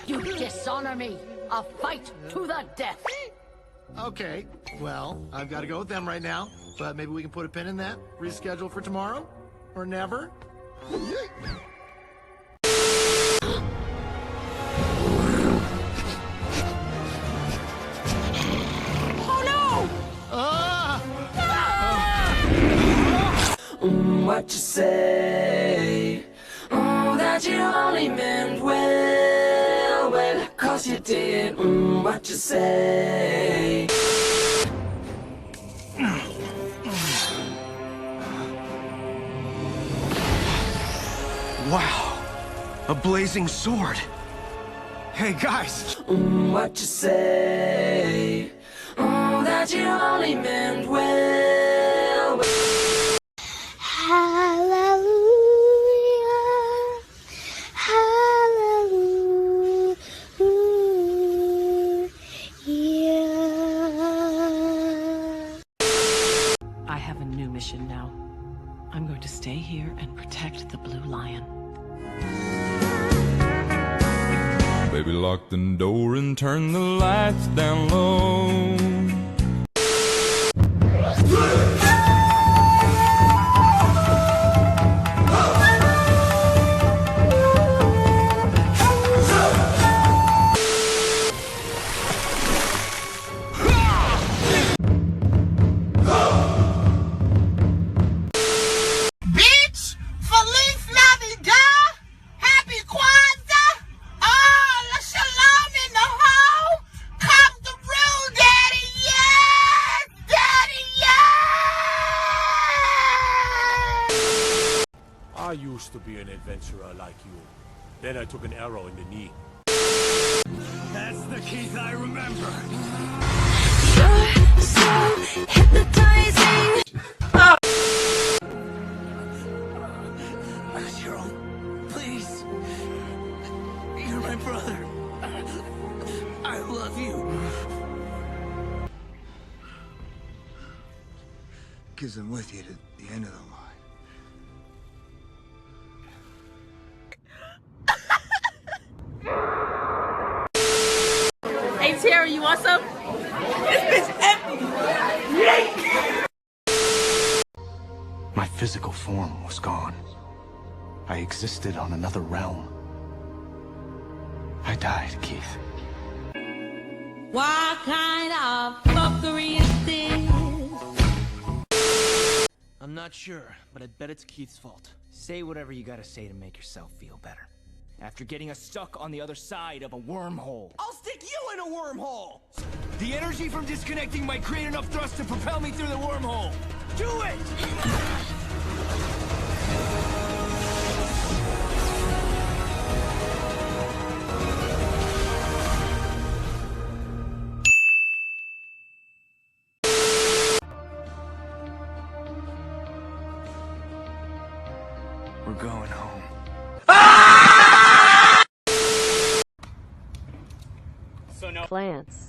You dishonor me. A fight to the death. Okay, well, I've got to go with them right now, but maybe we can put a pin in that, reschedule for tomorrow, or never. Oh no! What you say? Oh, that you only meant well, well, 'cause you did. What you say? Wow, a blazing sword. Hey, guys. What you say? Oh, that you only meant well. Hallelujah, hallelujah. I have a new mission now. I'm going to stay here and protect the Blue Lion. Baby, lock the door and turn the lights down low. Bitch! Feliz Navidad! Happy Kwanzaa! Oh, la shalom in the hole! Come through, Daddy! Yes! Daddy, yes! I used to be an adventurer like you. Then I took an arrow in the knee. That's the Keith I remember. You're so hypnotizing. Cheryl, please. You're my brother. I love you. Because I'm with you to the end of the line. Hey, Tara, you want some? My physical form was gone. I existed on another realm. I died, Keith. What kind of fuckery is this? I'm not sure, but I bet it's Keith's fault. Say whatever you gotta say to make yourself feel better. After getting us stuck on the other side of a wormhole. I'll stick you in a wormhole! The energy from disconnecting might create enough thrust to propel me through the wormhole. Do it! We're going home. Plants.